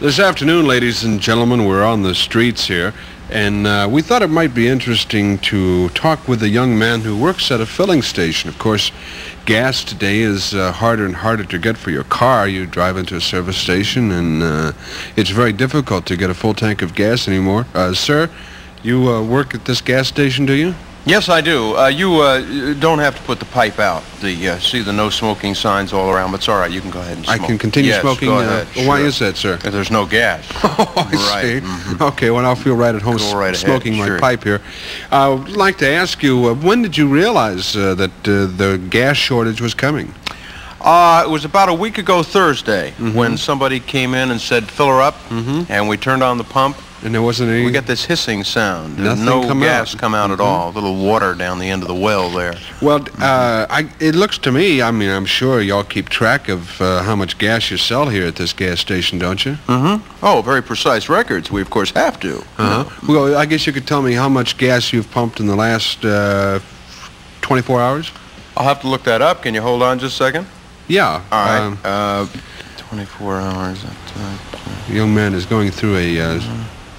This afternoon, ladies and gentlemen, we're on the streets here, and we thought it might be interesting to talk with a young man who works at a filling station. Of course, gas today is harder and harder to get for your car. You drive into a service station, and it's very difficult to get a full tank of gas anymore. Sir, you work at this gas station, do you? Yes, I do. You don't have to put the pipe out. See the no smoking signs all around, but it's all right. You can go ahead and smoke. I can continue smoking? Go ahead. Why Sure. is that, sir? There's no gas. Oh, I see. Mm-hmm. Okay, well, I'll feel right at home smoking my pipe here. I'd like to ask you, when did you realize that the gas shortage was coming? It was about a week ago Thursday when somebody came in and said, fill her up, and we turned on the pump. And there wasn't any... We got this hissing sound. Nothing no come gas out. come out at all. A little water down the end of the well there. Well, it looks to me, I mean, I'm sure y'all keep track of how much gas you sell here at this gas station, don't you? Oh, very precise records. We, of course, have to. Well, I guess you could tell me how much gas you've pumped in the last 24 hours? I'll have to look that up. Can you hold on just a second? Yeah. All right. 24 hours. The young man is going through a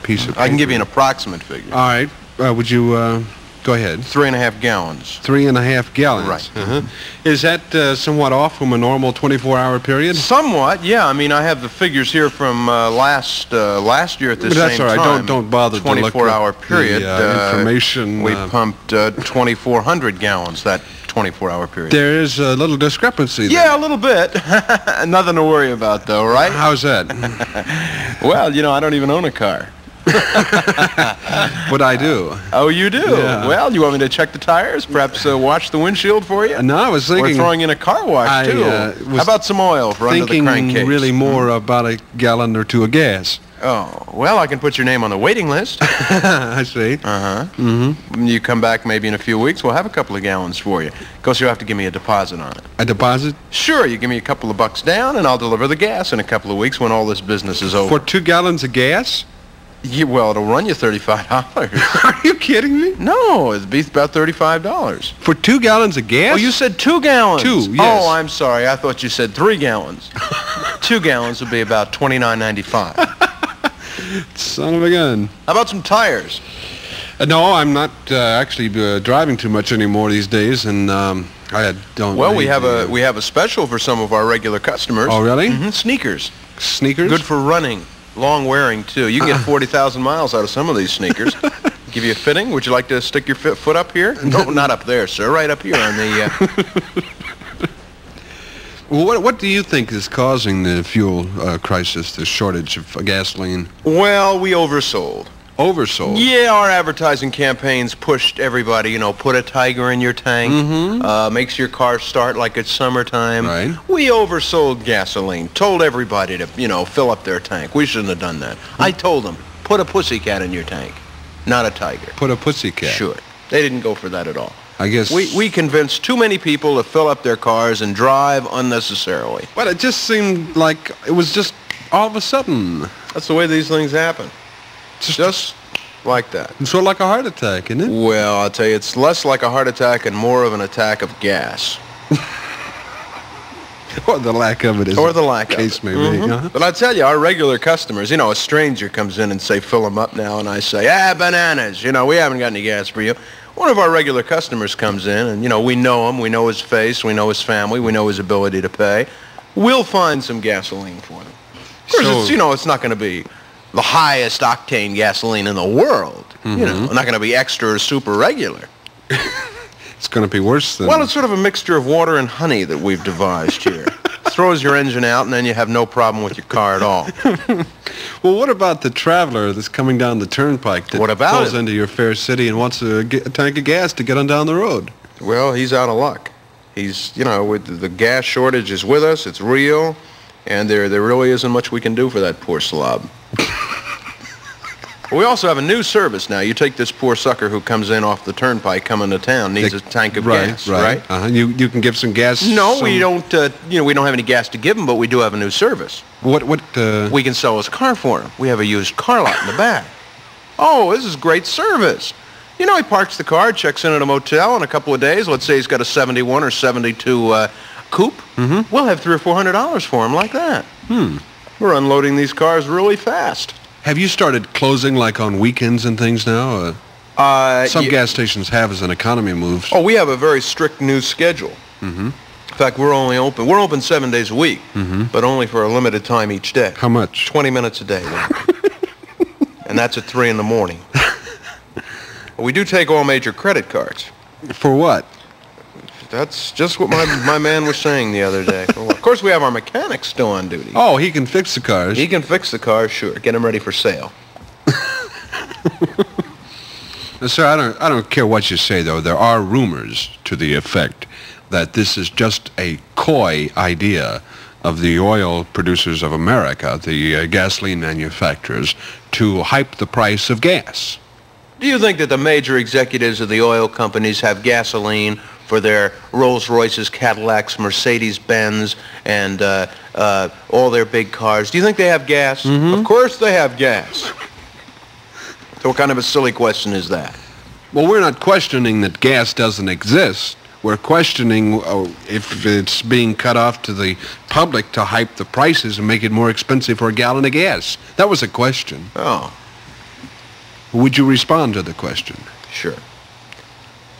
piece of paper. I can give you an approximate figure. All right. Would you go ahead? 3.5 gallons. 3.5 gallons. Right. Is that somewhat off from a normal 24-hour period? Somewhat, yeah. I mean, I have the figures here from last year at this same time. That's all right. Don't bother to look 24-hour period. The information. We pumped 2,400 gallons that 24-hour period. There is a little discrepancy there. Yeah, a little bit. Nothing to worry about, though, right? How's that? Well, you know, I don't even own a car. But I do. Oh, you do? Yeah. Well, you want me to check the tires? Perhaps wash the windshield for you? No, I was thinking... Or throwing in a car wash, too. How about some oil for under the crankcase? Thinking really more about a gallon or two of gas. Oh, well, I can put your name on the waiting list. I see. When you come back maybe in a few weeks, we'll have a couple of gallons for you. Of course, you'll have to give me a deposit on it. A deposit? Sure, you give me a couple of bucks down, and I'll deliver the gas in a couple of weeks when all this business is over. For 2 gallons of gas? Yeah, well, it'll run you $35. Are you kidding me? No, it'd be about $35. For 2 gallons of gas? Oh, you said 2 gallons. 2, yes. Oh, I'm sorry. I thought you said 3 gallons. 2 gallons would be about $29.95. Son of a gun. How about some tires? No, I'm not actually driving too much anymore these days, and I don't... Well, we have a special for some of our regular customers. Oh, really? Sneakers. Sneakers? Good for running. Long wearing, too. You can get 40,000 miles out of some of these sneakers. Give you a fitting. Would you like to stick your foot up here? No, not up there, sir. Right up here on the... Well, what do you think is causing the fuel crisis, the shortage of gasoline? Well, we oversold. Oversold? Yeah, our advertising campaigns pushed everybody, you know, put a Tiger in your tank, makes your car start like it's summertime. Right. We oversold gasoline, told everybody to, you know, fill up their tank. We shouldn't have done that. I told them, put a pussycat in your tank, not a tiger. Put a pussycat? Sure. They didn't go for that at all. I guess... We convinced too many people to fill up their cars and drive unnecessarily. But it just seemed like it was just all of a sudden. That's the way these things happen. Just like that. It's sort of like a heart attack, isn't it? Well, I'll tell you, it's less like a heart attack and more of an attack of gas. Or the lack of it is. Or the lack of it. Case may be. But I tell you, our regular customers, you know, a stranger comes in and say, fill them up now, and I say, bananas, you know, we haven't got any gas for you. One of our regular customers comes in, and, you know, we know him, we know his face, we know his family, we know his ability to pay. We'll find some gasoline for them. Of course, it's, you know, it's not going to be the highest octane gasoline in the world. You know, not going to be extra or super regular. It's going to be worse than... Well, it's sort of a mixture of water and honey that we've devised here. Throws your engine out, and then you have no problem with your car at all. Well, what about the traveler that's coming down the turnpike that pulls into your fair city and wants a tank of gas to get on down the road? Well, he's out of luck. He's, you know, with the gas shortage is with us. It's real, and there really isn't much we can do for that poor slob. We also have a new service now. You take this poor sucker who comes in off the turnpike coming to town, needs a tank of gas, right? You can give some gas? No, we don't, you know, we don't have any gas to give him, but we do have a new service. What? We can sell his car for him. We have a used car lot in the back. Oh, this is great service. You know, he parks the car, checks in at a motel in a couple of days. Let's say he's got a 71 or 72 coupe. We'll have $300 or $400 for him like that. We're unloading these cars really fast. Have you started closing like on weekends and things now? Some gas stations have as an economy moves. Oh, we have a very strict new schedule. In fact, we're open 7 days a week, but only for a limited time each day. How much? 20 minutes a day. And that's at 3 in the morning. We do take all major credit cards. For what? That's just what my man was saying the other day. Of course, we have our mechanic still on duty. Oh, he can fix the cars. He can fix the cars, sure. Get them ready for sale. Sir, I don't care what you say, though. There are rumors to the effect that this is just a coy idea of the oil producers of America, the gasoline manufacturers, to hype the price of gas. Do you think that the major executives of the oil companies have gasoline for their Rolls-Royces, Cadillacs, Mercedes-Benz, and all their big cars? Do you think they have gas? Of course they have gas. So what kind of a silly question is that? Well, we're not questioning that gas doesn't exist. We're questioning if it's being cut off to the public to hype the prices and make it more expensive for a gallon of gas. That was a question. Oh. Would you respond to the question? Sure.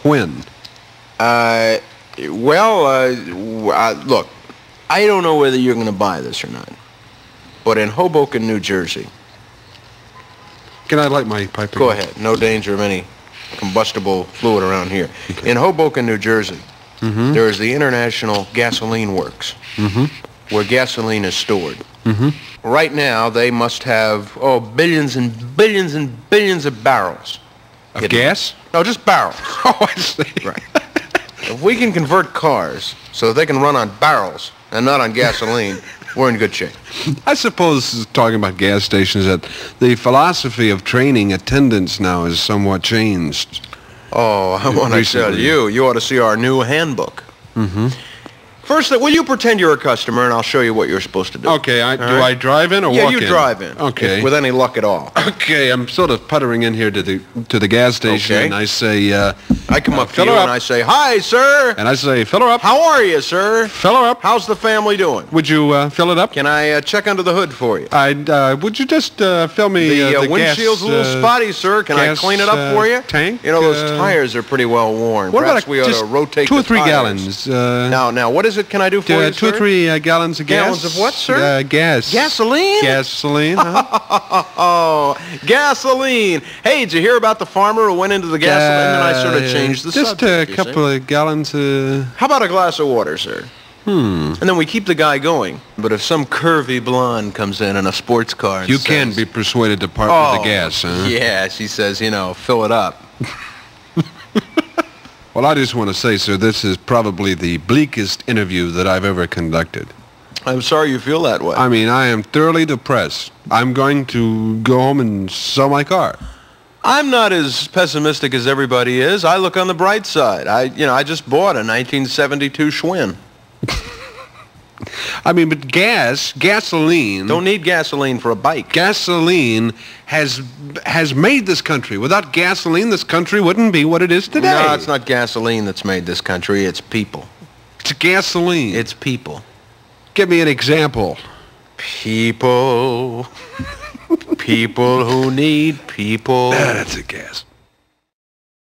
When? Look, I don't know whether you're going to buy this or not, but in Hoboken, New Jersey... Can I light my pipe again? Go ahead. No danger of any combustible fluid around here. Okay. In Hoboken, New Jersey, there is the International Gasoline Works, where gasoline is stored. Right now, they must have, billions and billions and billions of barrels. Of gas? No, just barrels. Oh, I see. Right. If we can convert cars so that they can run on barrels and not on gasoline, we're in good shape. I suppose, talking about gas stations, that the philosophy of training attendants now is somewhat changed. Oh, I want to tell you, you ought to see our new handbook. First, will you pretend you're a customer, and I'll show you what you're supposed to do. Okay, do I drive in or walk in? Yeah, you drive in. Okay. With any luck at all. Okay, I'm sort of puttering in here to the gas station, and I say, I come up to you and I say, "Hi, sir." And I say, "Fill her up." How are you, sir? Fill her up. How's the family doing? Would you fill it up? Can I check under the hood for you? Would you just fill me the windshield's gas, a little spotty, sir. Can I clean it up for you? Tank? You know, those tires are pretty well worn. What Perhaps about we ought to rotate 2 or 3 the gallons? Now, what is it can I do for you, 2 or 3 gallons of gas. Gallons of what, sir? Gas. Gasoline? Gasoline, Oh, gasoline. Hey, did you hear about the farmer who went into the gasoline? And I sort of changed the subject. Just a couple of gallons. How about a glass of water, sir? And then we keep the guy going. But if some curvy blonde comes in a sports car and you says, can be persuaded to part with the gas, huh? Yeah, she says, fill it up. Well, I just want to say, sir, this is probably the bleakest interview that I've ever conducted. I'm sorry you feel that way. I mean, I am thoroughly depressed. I'm going to go home and sell my car. I'm not as pessimistic as everybody is. I look on the bright side. I just bought a 1972 Schwinn. I mean, but gasoline... Don't need gasoline for a bike. Gasoline has made this country. Without gasoline, this country wouldn't be what it is today. No, it's not gasoline that's made this country. It's people. It's gasoline. It's people. Give me an example. People. People who need people. That's a gas.